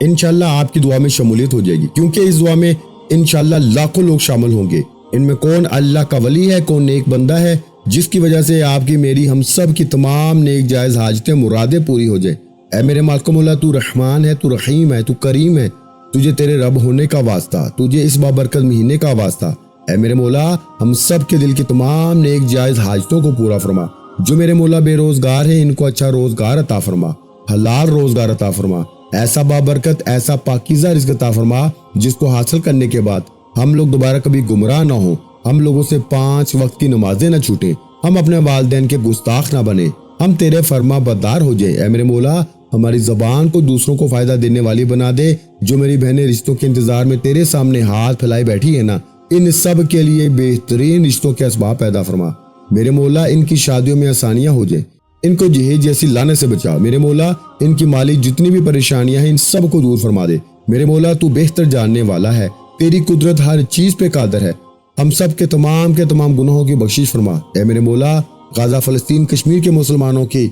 انشاءاللہ آپ کی دعا میں شمولیت ہو جائے گی، کیونکہ اس دعا میں انشاءاللہ لاکھوں لوگ شامل ہوں گے۔ ان میں کون اللہ کا ولی ہے، کون نیک بندہ ہے، جس کی وجہ سے آپ کی میری ہم سب کی تمام نیک جائز حاجتیں مرادیں پوری ہو جائیں۔ اے میرے مالک مولا، تو رحمان ہے، تو رحیم ہے، تو کریم ہے، تجھے تیرے رب ہونے کا واسطہ، تجھے اس بابرکت مہینے کا واسطہ، اے میرے مولا ہم سب کے دل کی تمام نیک جائز حاجتوں کو پورا فرما۔ جو میرے مولا بے روزگار ہیں ان کو اچھا روزگار عطا فرما، حلال روزگار عطا فرما، ایسا بابرکت ایسا پاکیزہ رزق عطا فرما جس کو حاصل کرنے کے بعد ہم لوگ دوبارہ کبھی گمراہ نہ ہوں، ہم لوگوں سے 5 وقت کی نمازیں نہ چھوٹیں، ہم اپنے والدین کے گستاخ نہ بنیں، ہم تیرے فرما بردار ہو جائیں۔ اے میرے مولا ہماری زبان کو دوسروں کو فائدہ دینے والی بنا دے۔ جو میری بہنیں رشتوں کے انتظار میں تیرے سامنے ہاتھ پھیلائے بیٹھی ہے نا، ان سب کے لیے بہترین رشتوں کے اسباب پیدا فرما۔ میرے مولا ان کی شادیوں میں آسانیاں ہو جائیں، ان کو جہیز جیسی لعنت سے بچا۔ میرے مولا ان کی مالی جتنی بھی پریشانیاں ہیں ان سب کو دور فرما دے۔ میرے مولا تو بہتر جاننے والا ہے، تیری قدرت ہر چیز پہ قادر ہے، ہم سب کے تمام گناہوں کی بخشش فرما۔ اے میرے مولا غزہ، فلسطین، کشمیر کے مسلمانوں کی،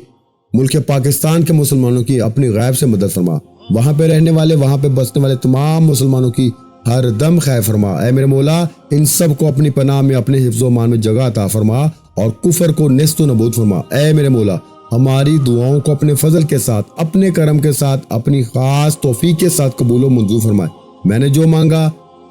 ملک پاکستان کے مسلمانوں کی اپنی غیب سے مدد فرما، وہاں پہ رہنے والے وہاں پہ بسنے والے تمام مسلمانوں کی ہر دم خیر فرما۔ اے میرے مولا ان سب کو اپنی پناہ میں اپنے حفظ و امان میں جگہ عطا فرما اور کفر کو نیست و نابود فرما۔ اے میرے مولا ہماری دعاؤں کو اپنے فضل کے ساتھ، اپنے کرم کے ساتھ، اپنی خاص توفیق کے ساتھ قبول و منظور فرمائے۔ میں نے جو مانگا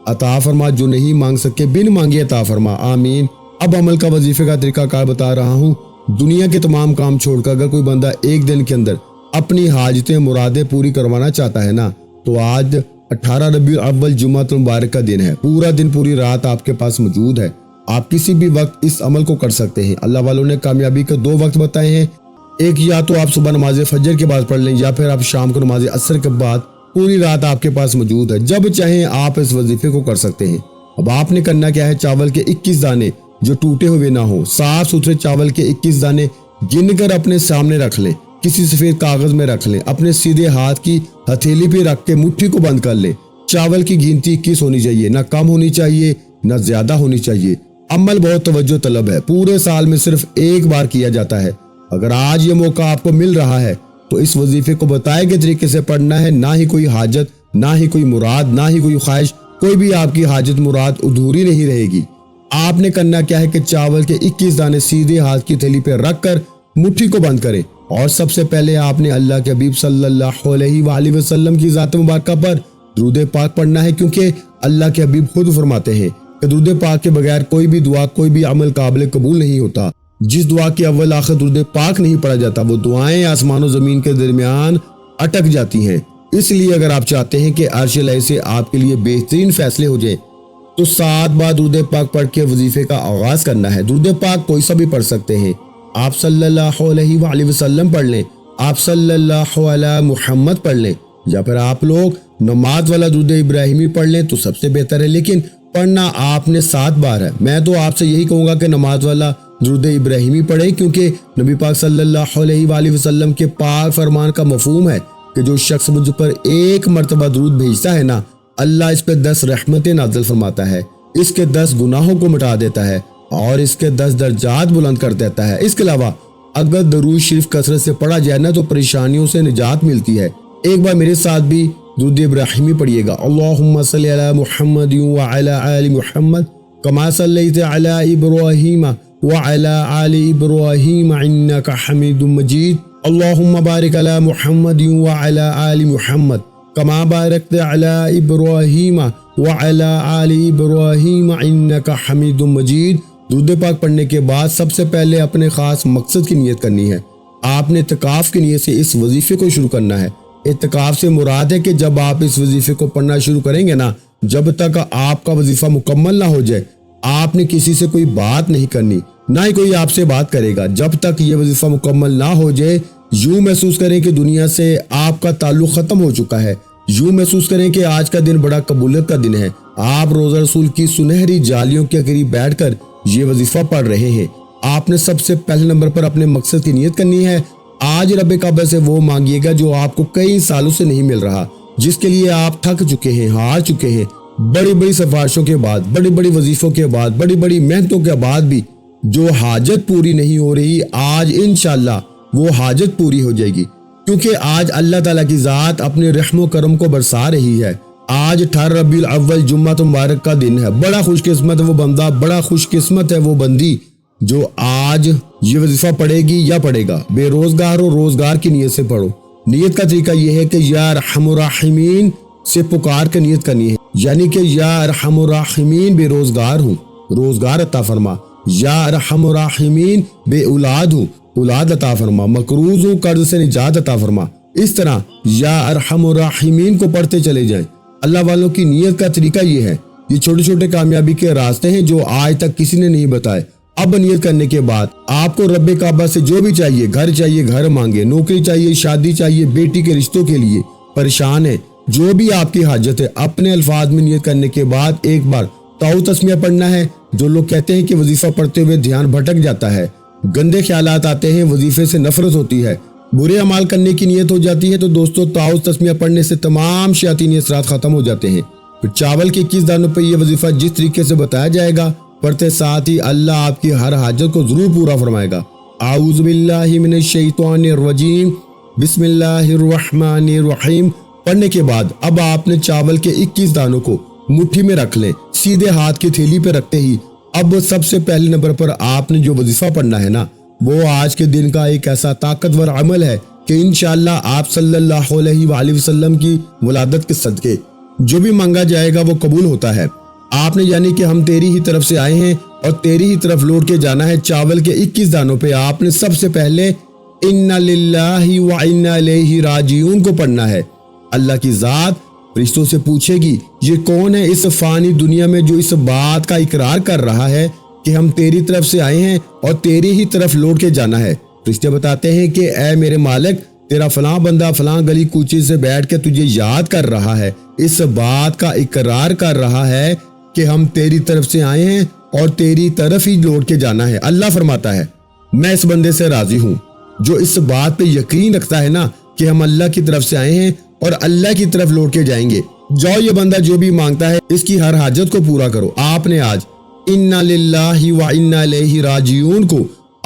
عطا فرما، جو نہیں مانگ سکے بن مانگے عطا فرما، آمین۔ اب عمل کا وظیفے کا طریقہ کار بتا رہا ہوں۔ دنیا کے تمام کام چھوڑ کر اگر کوئی بندہ ایک دن کے اندر اپنی حاجتیں مرادیں پوری کروانا چاہتا ہے نا، تو آج 18 ربیع الاول جمعہ المبارک کا دن ہے، پورا دن پوری رات آپ کے پاس موجود ہے، آپ کسی بھی وقت اس عمل کو کر سکتے ہیں۔ اللہ والوں نے کامیابی کے 2 وقت بتائے ہیں، ایک یا تو آپ صبح نماز فجر کے بعد پڑھ لیں یا پھر آپ شام کو نماز عصر کے بعد، پوری رات آپ کے پاس موجود ہے، جب چاہیں آپ اس وظیفے کو کر سکتے ہیں۔ اب آپ نے کرنا کیا ہے، چاول کے 21 دانے جو ٹوٹے ہوئے نہ ہوں، صاف ستھرے چاول کے 21 دانے گن کر اپنے سامنے رکھ لیں، کسی سفید کاغذ میں رکھ لیں، اپنے سیدھے ہاتھ کی ہتھیلی پہ رکھ کے مٹھی کو بند کر لیں۔ چاول کی گنتی 21 ہونی چاہیے، نہ کم ہونی چاہیے نہ زیادہ ہونی چاہیے۔ عمل بہت توجہ طلب ہے، پورے سال میں صرف ایک بار کیا جاتا ہے۔ اگر آج یہ موقع آپ کو مل رہا ہے تو اس وظیفے کو بتائے گئے طریقے سے پڑھنا ہے، نہ ہی کوئی حاجت، نہ ہی کوئی مراد، نہ ہی کوئی خواہش، کوئی بھی آپ کی حاجت مراد ادھوری نہیں رہے گی۔ آپ نے کرنا کیا ہے کہ چاول کے 21 دانے سیدھے ہاتھ کی تھیلی پہ رکھ کر مٹھی کو بند کریں، اور سب سے پہلے آپ نے اللہ کے حبیب صلی اللہ علیہ وآلہ وسلم کی ذات مبارکہ پر درود پاک پڑھنا ہے، کیونکہ اللہ کے حبیب خود فرماتے ہیں کہ درود پاک کے بغیر کوئی بھی دعا، کوئی بھی عمل قابل قبول نہیں ہوتا۔ جس دعا کے اول آخر درود پاک نہیں پڑھا جاتا وہ دعائیں آسمان و زمین کے درمیان اٹک جاتی ہیں۔ اس لیے اگر آپ چاہتے ہیں کہ عرش الہی سے آپ کے لیے بہترین فیصلے ہو جائیں تو 7 بار درود پاک پڑھ کے وظیفے کا آغاز کرنا ہے۔ درود پاک کوئی سا بھی پڑھ سکتے ہیں، آپ صلی اللہ علیہ وآلہ وسلم پڑھ لیں، آپ صلی اللہ علیہ محمد پڑھ لیں، یا پھر آپ لوگ نماز والا درود ابراہیمی پڑھ لیں تو سب سے بہتر ہے، لیکن پڑھنا آپ نے 7 بار ہے۔ میں تو آپ سے یہی کہوں گا کہ نماز والا درود ابراہیمی پڑھیں، کیونکہ نبی پاک صلی اللہ علیہ وآلہ وسلم کے پاک فرمان کا مفہوم ہے کہ جو شخص مجھ پر ایک مرتبہ درود بھیجتا ہے نا، اللہ اس پہ 10 رحمتیں نازل فرماتا ہے، اس کے 10 گناہوں کو مٹا دیتا ہے اور اس کے 10 درجات بلند کر دیتا ہے۔ اس کے علاوہ اگر درود شریف کثرت سے پڑھا جائے نا تو پریشانیوں سے نجات ملتی ہے۔ ایک بار میرے ساتھ بھی درود ابراہیمی پڑھیے گا، اللہم صلی علی محمد وعلی آل محمد کما صلیت علی ابراہیم وعلی آل ابراہیم انک حمید مجید، اللہم بارک علی محمد وعلی آل محمد کما بارکت علی ابراہیم وعلی آل ابراہیم انک حمید مجید۔ درود پاک پڑھنے کے بعد سب سے پہلے اپنے خاص مقصد کی نیت کرنی ہے۔ آپ نے اعتکاف کی نیت سے اس وظیفے کو شروع کرنا ہے۔ اعتکاف سے مراد ہے کہ جب آپ اس وظیفے کو پڑھنا شروع کریں گے نا، جب تک آپ کا وظیفہ مکمل نہ ہو جائے آپ نے کسی سے کوئی بات نہیں کرنی، نہ ہی کوئی آپ سے بات کرے گا۔ جب تک یہ وظیفہ مکمل نہ ہو جائے یوں محسوس کریں کہ دنیا سے آپ کا تعلق ختم ہو چکا ہے، یوں محسوس کریں کہ آج کا دن بڑا قبولیت کا دن ہے۔ آپ روزہ رسول کی سنہری جالیوں کے قریب بیٹھ کر یہ وظیفہ پڑھ رہے ہیں۔ آپ نے سب سے پہلے نمبر پر اپنے مقصد کی نیت کرنی ہے۔ آج رب کعبہ سے وہ مانگیے گا جو آپ کو کئی سالوں سے نہیں مل رہا، جس کے لیے آپ تھک چکے ہیں، ہار چکے ہیں، بڑی بڑی سفارشوں کے بعد، بڑی بڑی وظیفوں کے بعد، بڑی بڑی محنتوں کے بعد بھی جو حاجت پوری نہیں ہو رہی، آج انشاءاللہ وہ حاجت پوری ہو جائے گی۔ کیونکہ آج اللہ تعالیٰ کی ذات اپنے رحم و کرم کو برسا رہی ہے۔ آج 18 ربیع الاول جمعہ مبارک کا دن ہے۔ بڑا خوش قسمت ہے وہ بندہ، بڑا خوش قسمت ہے وہ بندی جو آج یہ وظیفہ پڑھے گی یا پڑھے گا۔ بے روزگار ہو، روزگار کی نیت سے پڑھو۔ نیت کا طریقہ یہ ہے کہ یا ارحم الراحمین سے پکار کے نیت کرنی ہے، یعنی کہ یا ارحم الراحمین بے روزگار ہوں، روزگار عطا فرما۔ یا ارحم الراحمین بے اولاد ہوں، اولاد عطا فرما۔ مقروض ہوں، قرض سے نجات عطا فرما۔ اس طرح یا ارحم الراحمین کو پڑھتے چلے جائیں۔ اللہ والوں کی نیت کا طریقہ یہ ہے۔ یہ چھوٹے چھوٹے کامیابی کے راستے ہیں جو آج تک کسی نے نہیں بتائے۔ اب نیت کرنے کے بعد آپ کو رب کعبہ سے جو بھی چاہیے، گھر مانگے، نوکری چاہیے، شادی چاہیے، بیٹی کے رشتوں کے لیے پریشان ہے، جو بھی آپ کی حاجت ہے، اپنے الفاظ میں نیت کرنے کے بعد ایک بار تعوذ تسمیہ پڑھنا ہے۔ جو لوگ کہتے ہیں کہ وظیفہ پڑھتے ہوئے دھیان بھٹک جاتا ہے، گندے خیالات آتے ہیں، وظیفے سے نفرت ہوتی ہے، برے اعمال کرنے کی نیت ہو جاتی ہے، تو دوستو تعوذ تسمیہ پڑھنے سے تمام شیاطینی اثرات ختم ہو جاتے ہیں۔ پھر چاول کے 21 دانوں پہ یہ وظیفہ جس طریقے سے بتایا جائے گا، پڑھتے ساتھ ہی اللہ آپ کی ہر حاجت کو ضرور پورا فرمائے گا۔ اعوذ باللہ من الشیطان الرجیم، بسم اللہ الرحمن الرحیم پڑھنے کے بعد اب آپ نے چاول کے 21 دانوں کو مٹھی میں رکھ لیں، سیدھے ہاتھ کی تھیلی پہ رکھتے ہی اب سب سے پہلے نمبر پر آپ نے جو وظیفہ پڑھنا ہے نا، وہ آج کے دن کا ایک ایسا طاقتور عمل ہے کہ انشاءاللہ آپ صلی اللہ علیہ وآلہ وسلم کی ولادت کے صدقے جو بھی مانگا جائے گا وہ قبول ہوتا ہے۔ آپ نے یعنی کہ ہم تیری ہی طرف سے آئے ہیں اور تیری ہی طرف لوٹ کے جانا ہے۔ چاول کے 21 دانوں پہ آپ نے سب سے پہلے اِنَّا لِلَّهِ وَإِنَّا إِلَيْهِ راجعون کو پڑھنا ہے۔ اللہ کی ذات فرشتوں سے پوچھے گی یہ کون ہے اس فانی دنیا میں جو اس بات کا اقرار کر رہا ہے کہ ہم تیری طرف سے آئے ہیں اور تیری ہی طرف لوٹ کے جانا ہے۔ فرشتے بتاتے ہیں کہ اے میرے مالک، تیرا فلاں بندہ فلاں گلی کوچے سے بیٹھ کے تجھے یاد کر رہا ہے، اس بات کا اقرار کر رہا ہے کہ ہم تیری طرف سے آئے ہیں اور تیری طرف ہی لوٹ کے جانا ہے۔ اللہ فرماتا ہے میں اس بندے سے راضی ہوں جو اس بات پہ یقین رکھتا ہے نا کہ ہم اللہ کی طرف سے آئے ہیں اور اللہ کی طرف لوٹ کے جائیں گے۔ جاؤ یہ بندہ جو بھی مانگتا ہے اس کی ہر حاجت کو پورا کرو۔ آپ نے آج اِنَّا لِلَّهِ وَإِنَّا إِلَيْهِ راجعون کو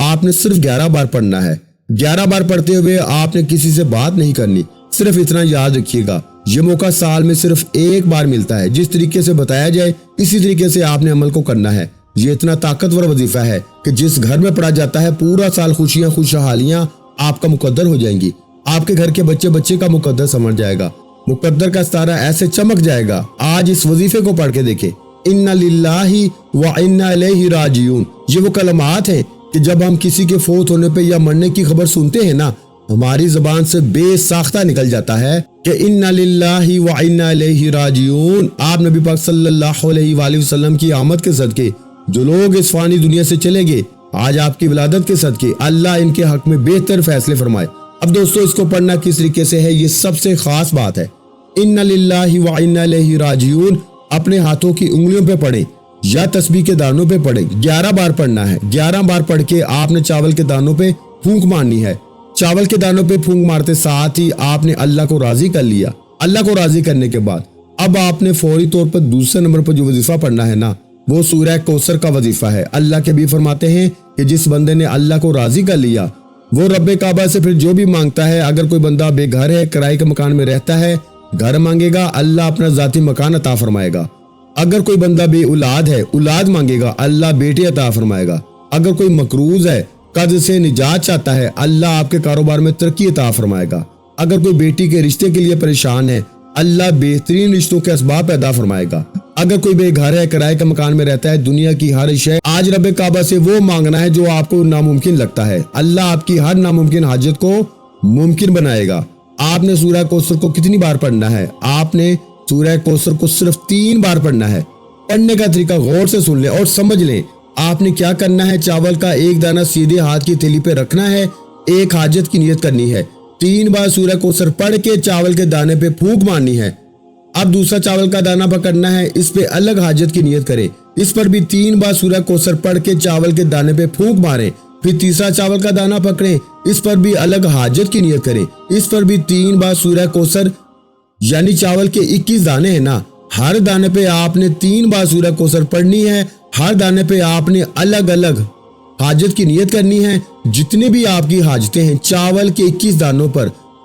آپ نے صرف 11 بار پڑھنا ہے۔ 11 بار پڑھتے ہوئے آپ نے کسی سے بات نہیں کرنی۔ صرف اتنا یاد رکھیے گا یہ موقع سال میں صرف ایک بار ملتا ہے۔ جس طریقے سے بتایا جائے اسی طریقے سے آپ نے عمل کو کرنا ہے۔ یہ اتنا طاقتور وظیفہ ہے کہ جس گھر میں پڑھا جاتا ہے پورا سال خوشیاں خوشحالیاں آپ کا مقدر ہو جائیں گی۔ آپ کے گھر کے بچے کا مقدر سمجھ جائے گا، مقدر کا ستارہ ایسے چمک جائے گا۔ آج اس وظیفے کو پڑھ کے دیکھیں، اِنَّا لِلَّهِ وَإِنَّا إِلَيْهِ راجعون۔ یہ وہ کلمات ہیں کہ جب ہم کسی کے فوت ہونے پہ یا مرنے کی خبر سنتے ہیں نا، ہماری زبان سے بے ساختہ نکل جاتا ہے کہ اِنَّا لِلَّهِ وَإِنَّا إِلَيْهِ راجعون۔ آپ نبی پاک صلی اللہ علیہ وآلہ وسلم کی آمد کے صدقے جو لوگ اس فانی دنیا سے چلے گئے، آج آپ کی ولادت کے صدقے اللہ ان کے حق میں بہتر فیصلے فرمائے۔ اب دوستو اس کو پڑھنا کس طریقے سے ہے یہ سب سے خاص بات ہے۔ اِنَّا لِلَّهِ وَإِنَّا إِلَيْهِ راجعون اپنے ہاتھوں کی انگلیوں پہ پڑھیں یا تسبیح کے دانوں پہ پڑھیں۔ 11 بار پڑھنا ہے۔ 11 بار پڑھ کے آپ نے چاول کے دانوں پہ پھونک مارنی ہے۔ چاول کے دانوں پہ پھونک مارتے ساتھ ہی آپ نے اللہ کو راضی کر لیا۔ اللہ کو راضی کرنے کے بعد اب آپ نے فوری طور پر دوسرے نمبر پر جو وظیفہ پڑھنا ہے نا، وہ سورہ کوثر کا وظیفہ ہے۔ اللہ کے بھی فرماتے ہیں کہ جس بندے نے اللہ کو راضی کر لیا وہ رب کعبہ سے پھر جو بھی مانگتا ہے، اگر کوئی بندہ بے گھر ہے، کرائے کے مکان میں رہتا ہے، گھر مانگے گا اللہ اپنا ذاتی مکان عطا فرمائے گا۔ اگر کوئی بندہ بے اولاد ہے، اولاد مانگے گا اللہ بیٹی عطا فرمائے گا۔ اگر کوئی مقروض ہے، قرض سے نجات چاہتا ہے، اللہ آپ کے کاروبار میں ترقی عطا فرمائے گا۔ اگر کوئی بیٹی کے رشتے کے لیے پریشان ہے، اللہ بہترین رشتوں کے اسباب پیدا فرمائے گا۔ اگر کوئی بے گھر ہے، کرائے کے مکان میں رہتا ہے، دنیا کی ہر شے آج رب کعبہ سے وہ مانگنا ہے جو آپ کو ناممکن لگتا ہے، اللہ آپ کی ہر ناممکن حاجت کو ممکن بنائے گا۔ آپ نے سورہ کوثر کو کتنی بار پڑھنا ہے؟ آپ نے سورہ کوثر کو صرف 3 بار پڑھنا ہے۔ پڑھنے کا طریقہ غور سے سن لیں اور سمجھ لیں۔ آپ نے کیا کرنا ہے؟ چاول کا ایک دانہ سیدھے ہاتھ کی تھیلی پہ رکھنا ہے، ایک حاجت کی نیت کرنی ہے، 3 بار سورہ کوثر پڑھ کے چاول کے دانے پہ پھونک مارنی ہے۔ اب دوسرا چاول کا دانہ پکڑنا ہے، اس پہ الگ حاجت کی نیت کریں، اس پر بھی 3 بار سورہ کوثر پڑھ کے چاول کے دانے پہ پھونک ماریں۔ پھر تیسرا چاول کا دانہ پکڑیں، اس پر بھی الگ حاجت کی نیت کریں، اس پر بھی 3 بار سورہ کوثر یعنی چاول کے 21 دانے ہیں نا، ہر دانے پہ آپ نے 3 بار سورہ کوثر پڑھنی ہے، ہر دانے پہ آپ نے الگ الگ حاجت کی نیت کرنی ہے۔ جتنے بھی آپ کی حاجتیں ہیں چاول کے 21 دانوں پر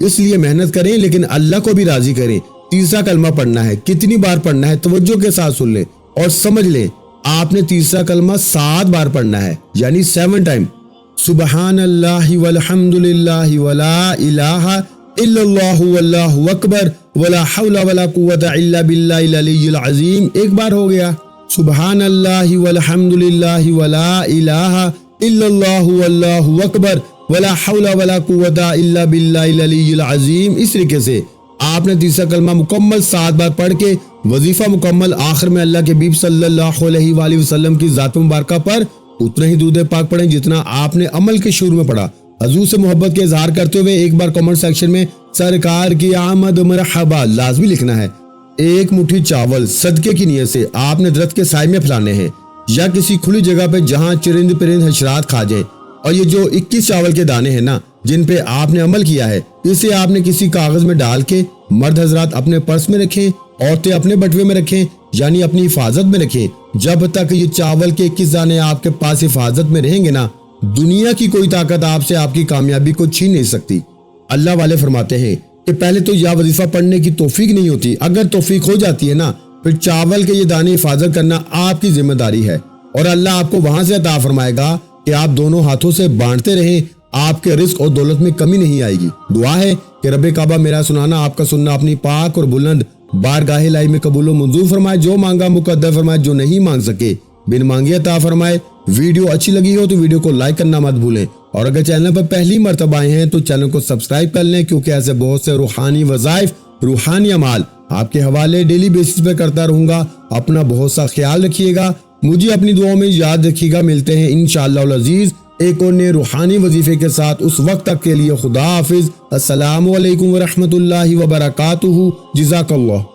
اس لیے محنت کریں لیکن اللہ کو بھی راضی کریں۔ تیسرا کلمہ پڑھنا ہے، کتنی بار پڑھنا ہے توجہ کے ساتھ سن لیں اور سمجھ لیں۔ آپ نے تیسرا کلمہ 7 بار پڑھنا ہے، یعنی 7 ٹائم۔ سبحان اللہ والحمد للہ ولا الہ الا اللہ واللہ اکبر ولا حول ولا قوت الا باللہ العلی العظیم، ایک بار ہو گیا۔ سبحان اللہ والحمد للہ ولا الہ الا اللہ واللہ اکبر ولا حول ولا قوت الا باللہ العلی العظیم۔ اس طریقے سے آپ نے تیسرا کلمہ مکمل 7 بار پڑھ کے وظیفہ مکمل آخر میں اللہ کے حبیب صلی اللہ علیہ وآلہ وسلم کی ذات مبارکہ پر اتنا ہی درود پاک پڑھیں جتنا آپ نے عمل کے شروع میں پڑھا۔ حضور سے محبت کے اظہار کرتے ہوئے ایک بار کمنٹ سیکشن میں سرکار کی آمد مرحبا لازمی لکھنا ہے۔ ایک مٹھی چاول صدقے کی نیت سے آپ نے درخت کے سائے میں پھیلانے ہیں یا کسی کھلی جگہ پہ جہاں چرند پرند حشرات کھا جائیں۔ اور یہ جو 21 چاول کے دانے ہیں نا جن پہ آپ نے عمل کیا ہے، اسے آپ نے کسی کاغذ میں ڈال کے مرد حضرات اپنے پرس میں رکھیں، عورتیں اپنے بٹوے میں رکھیں، یعنی اپنی حفاظت میں رکھیں۔ جب تک یہ چاول کے 21 دانے آپ کے پاس حفاظت میں رہیں گے نا، دنیا کی کوئی طاقت آپ سے آپ کی کامیابی کو چھین نہیں سکتی۔ اللہ والے فرماتے ہیں کہ پہلے تو یہ وظیفہ پڑھنے کی توفیق نہیں ہوتی، اگر توفیق ہو جاتی ہے نا پھر چاول کے یہ دانے حفاظت کرنا آپ کی ذمہ داری ہے، اور اللہ آپ کو وہاں سے عطا فرمائے گا کہ آپ دونوں ہاتھوں سے بانٹتے رہیں، آپ کے رزق اور دولت میں کمی نہیں آئے گی۔ دعا ہے کہ رب کعبہ میرا سنانا آپ کا سننا اپنی پاک اور بلند بارگاہ الہی میں قبول و منظور فرمائے، جو مانگا مقدر فرمائے، جو نہیں مانگ سکے بن مانگے عطا فرمائے۔ ویڈیو اچھی لگی ہو تو ویڈیو کو لائک کرنا مت بھولیں، اور اگر چینل پر پہلی مرتبہ آئے ہیں تو چینل کو سبسکرائب کر لیں، کیونکہ ایسے بہت سے روحانی وظائف، روحانی اعمال آپ کے حوالے ڈیلی بیسس پہ کرتا رہوں گا۔ اپنا بہت سا خیال رکھیے گا، مجھے اپنی دعاؤں میں یاد رکھیے گا۔ ملتے ہیں انشاءاللہ العزیز ایک اور نئے روحانی وظیفے کے ساتھ، اس وقت تک کے لیے خدا حافظ۔ السلام علیکم ورحمۃ اللہ وبرکاتہ۔ جزاک اللہ۔